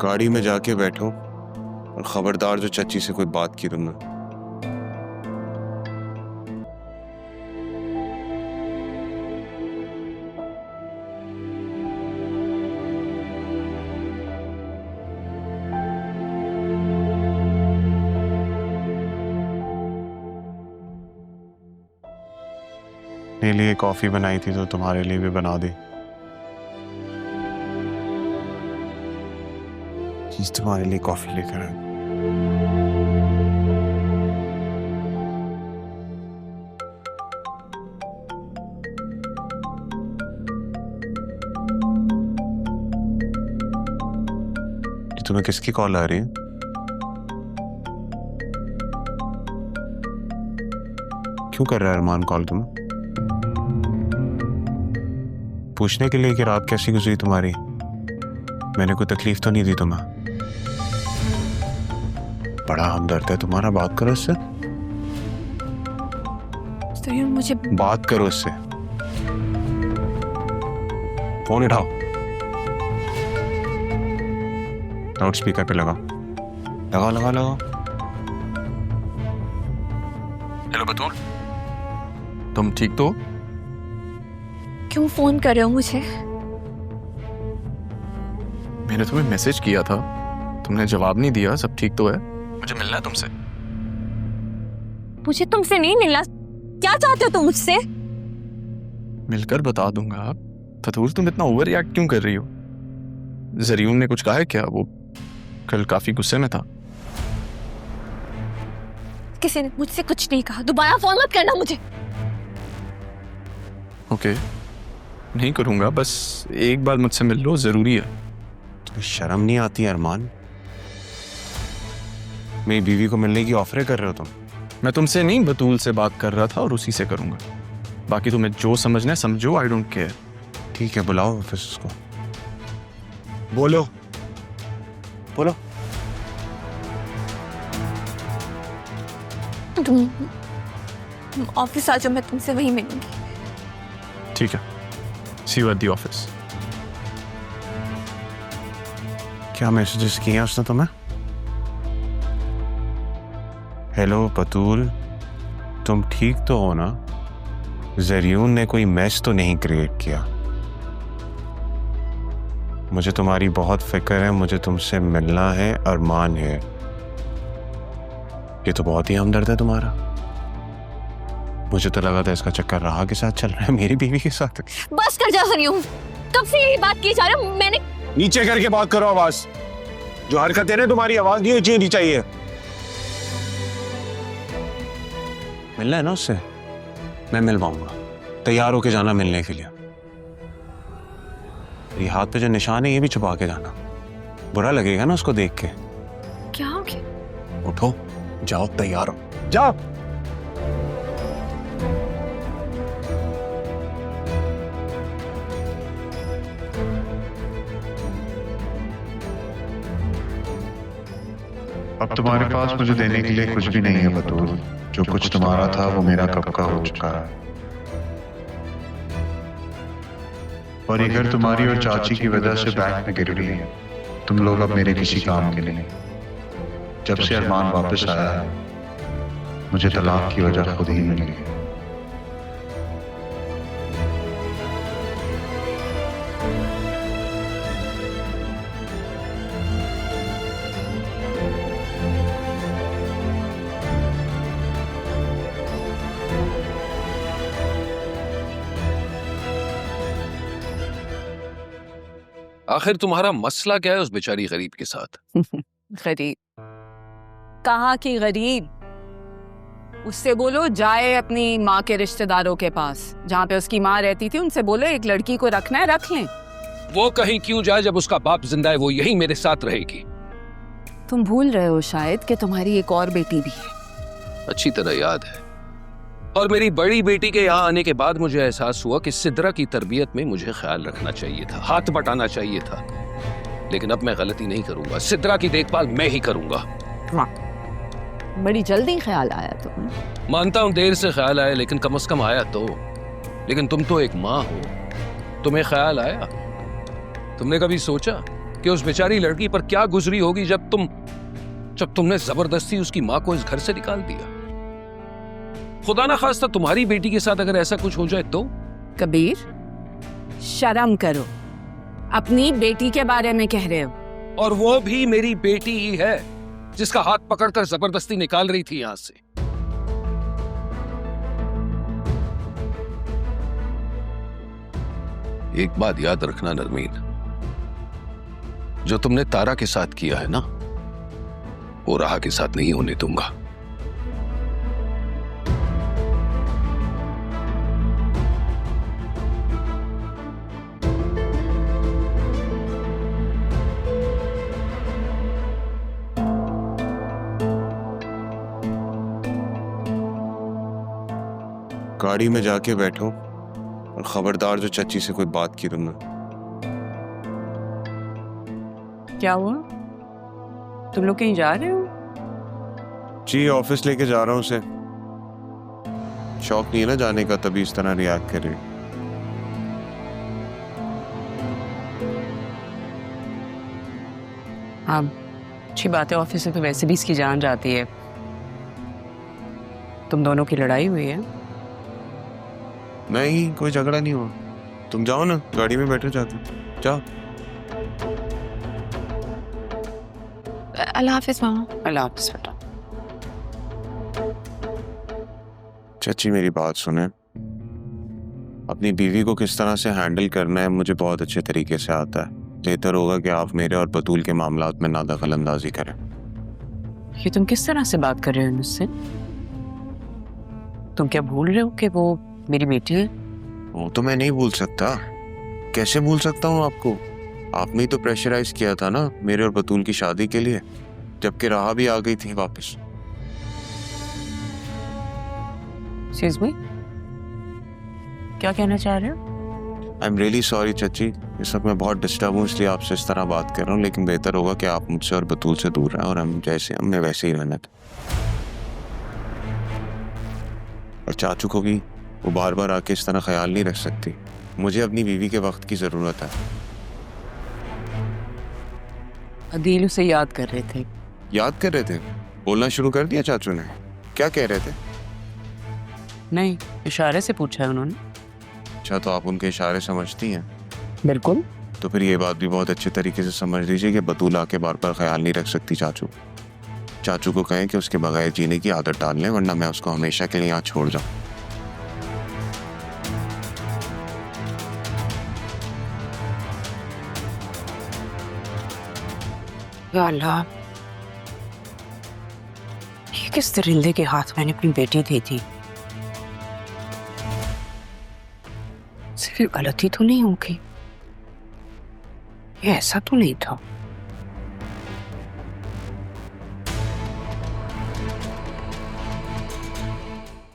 गाड़ी में जाके बैठो और खबरदार जो चाची से कोई बात की तुमने। मेरे लिए कॉफी बनाई थी तो तुम्हारे लिए भी बना दी। चीज तुम्हारे लिए कॉफी लेकर आए। तुम्हें किसकी कॉल आ रही है? क्यों कर रहा है अरमान कॉल तुम्हें? पूछने के लिए कि रात कैसी गुजरी तुम्हारी? मैंने कोई तकलीफ तो नहीं दी तुम्हें? बड़ा हमदर्द है तुम्हारा, बात करो उससे। तो ये मुझे बात करो उससे। फोन उठाओ, लाउड स्पीकर पे लगाओ। लगाओ लगाओ लगाओ। हेलो बतूल, तुम ठीक तो? क्यों फोन कर रहे हो मुझे? मैंने तुम्हें मैसेज किया था, तुमने जवाब नहीं दिया। सब ठीक तो है? मुझे मिलना है तुमसे। मुझे तुमसे नहीं मिलना। क्या चाहते हो तुम मुझसे? मिलकर बता दूंगा। फतूल, तुम इतना ओवर रिएक्ट क्यों कर रही हो? जरीउन ने कुछ कहा है क्या? वो कल काफी गुस्से में था। किसी ने मुझसे कुछ नहीं कहा। दोबारा फोन मत करना मुझे। ओके, नहीं करूंगा। बस एक बार मुझसे मिल लो, जरूरी है। तुम्हें शर्म नहीं आती अरमान? मेरी बीवी को मिलने की ऑफर कर रहे हो तुम? मैं तुमसे नहीं, बतूल से बात कर रहा था और उसी से करूंगा। बाकी तुम्हें जो समझना है समझो, आई डोंट केयर। ठीक है, बुलाओ ऑफिस उसको। बोलो बोलो। तुम ऑफिस आ जाओ, मैं तुमसे वहीं मिलूंगी। ठीक है, सी यू एट द ऑफिस। क्या मैसेजेस किए हैं उसने तुम्हें? हेलो बतूल, तुम ठीक तो हो ना? जरीउन ने कोई मैच तो नहीं क्रिएट किया? मुझे तुम्हारी बहुत फिक्र है, मुझे तुमसे मिलना है, अरमान है। ये तो बहुत ही हमदर्द है तुम्हारा। मुझे तो लगा था इसका चक्कर राह के साथ चल रहा है, मेरी बीवी के साथ। बस कर जा जरीउन, कब से यही बात की जा रही है? मैंने नीचे करके बात करो आवाज। जो हरकतें हैं तुम्हारी, आवाज नहीं ऊंची होनी चाहिए। मिलना है ना उससे? मैं मिलवाऊंगा। तैयार होके जाना मिलने के लिए। ये हाथ पे जो निशान है ये भी छुपा के जाना। बुरा लगेगा ना उसको देख के। क्या हो गया? उठो, जाओ, तैयार हो, जाओ। अब तुम्हारे पास मुझे देने के लिए कुछ भी नहीं है बतूल। जो कुछ तुम्हारा था वो मेरा कब का हो चुका है। और ये घर तुम्हारी और चाची की वजह से बैंक में गिरवी है। तुम लोग अब मेरे किसी काम के नहीं। जब से अरमान वापस आया है, मुझे तलाक की वजह खुद ही मिल गई। आखिर तुम्हारा मसला क्या है उस बेचारी गरीब के साथ? गरीब? कहाँ की गरीब? उससे बोलो जाए अपनी माँ के रिश्तेदारों के पास, जहाँ पे उसकी माँ रहती थी। उनसे बोलो एक लड़की को रखना है, रख लें। वो कहीं क्यों जाए जब उसका बाप जिंदा है? वो यही मेरे साथ रहेगी। तुम भूल रहे हो शायद कि तुम्हारी एक और बेटी भी है। अच्छी तरह याद है। और मेरी बड़ी बेटी के यहाँ आने के बाद मुझे एहसास हुआ कि सिद्रा की तरबियत में मुझे ख्याल रखना चाहिए था, हाथ बटाना चाहिए था। लेकिन अब मैं गलती नहीं करूंगा। सिद्रा की देखभाल मैं ही करूंगा। वाह, बड़ी जल्दी ख्याल आया तुम्हें। मानता हूं देर से ख्याल आया, लेकिन कम से कम आया तो। लेकिन तुम तो एक माँ हो, तुम्हें ख्याल आया? तुमने कभी सोचा कि उस बेचारी लड़की पर क्या गुजरी होगी जब तुमने जबरदस्ती उसकी मां को इस घर से निकाल दिया। खुदा ना खास्ता तुम्हारी बेटी के साथ अगर ऐसा कुछ हो जाए तो? कबीर, शर्म करो, अपनी बेटी के बारे में कह रहे हो। और वो भी मेरी बेटी ही है जिसका हाथ पकड़कर जबरदस्ती निकाल रही थी यहां से। एक बात याद रखना नरमीन, जो तुमने तारा के साथ किया है ना, वो राहा के साथ नहीं होने दूंगा। गाड़ी में जाके बैठो और खबरदार जो चच्ची से कोई बात की तुमने। क्या हुआ? तुम लोग कहीं जा रहे हो? जी ऑफिस लेके जा रहा हूँ उसे। शौक नहीं है ना जाने का, तभी इस तरह रिएक्ट कर रही। हाँ, अच्छी बात है, ऑफिस से तो वैसे भी इसकी जान जाती है। तुम दोनों की लड़ाई हुई है? नहीं, कोई झगड़ा नहीं हुआ। तुम जाओ ना, गाड़ी में बैठो, जाके जाओ। अल्लाह हाफिज मामा। अल्लाह हाफिज बेटा। चच्ची मेरी बात सुने, अपनी बीवी को किस तरह से हैंडल करना है मुझे बहुत अच्छे तरीके से आता है। बेहतर होगा कि आप मेरे और बतूल के मामलात में ना दखल अंदाजी करें। ये तुम किस तरह से बात कर रहे हो मुझसे? तुम क्या भूल रहे हो कि वो मेरी बेटी है? वो तो मैं नहीं भूल सकता। कैसे भूल सकता हूँ आपको? आपने ही तो प्रेशराइज किया था ना मेरे और बतूल की शादी के लिए, जबकि राह भी आ गई थी वापस। Excuse me? क्या कहना चाह रहे हो? आई एम रियली सॉरी चच्ची, इस वक्त मैं बहुत डिस्टर्ब हूँ इसलिए आपसे इस तरह बात कर रहा हूँ, लेकिन बेहतर होगा कि आप मुझसे और बतूल से दूर रहें और हमने वैसे ही रहना था। और चाचू को भी वो बार बार आके इस तरह ख्याल नहीं रख सकती। मुझे अपनी बीवी के वक्त की जरूरत है। अदील उसे याद कर रहे थे। याद कर रहे थे? बोलना शुरू कर दिया चाचू ने? क्या कह रहे थे? नहीं, इशारे से पूछा है उन्होंने। अच्छा, तो आप उनके इशारे समझती हैं? बिल्कुल। तो फिर ये बात भी बहुत अच्छे तरीके से समझ लीजिए कि बतूल आके बार बार ख्याल नहीं रख सकती। चाचू को कहें कि उसके बगैर जीने की आदत डाल लें, वरना मैं उसको हमेशा के लिए यहाँ छोड़ जाऊं। या अल्लाह, ये किस दरिंदे के हाथ मैंने अपनी बेटी दी थी? सिर्फ गलती तो नहीं होगी, ये ऐसा तो नहीं था।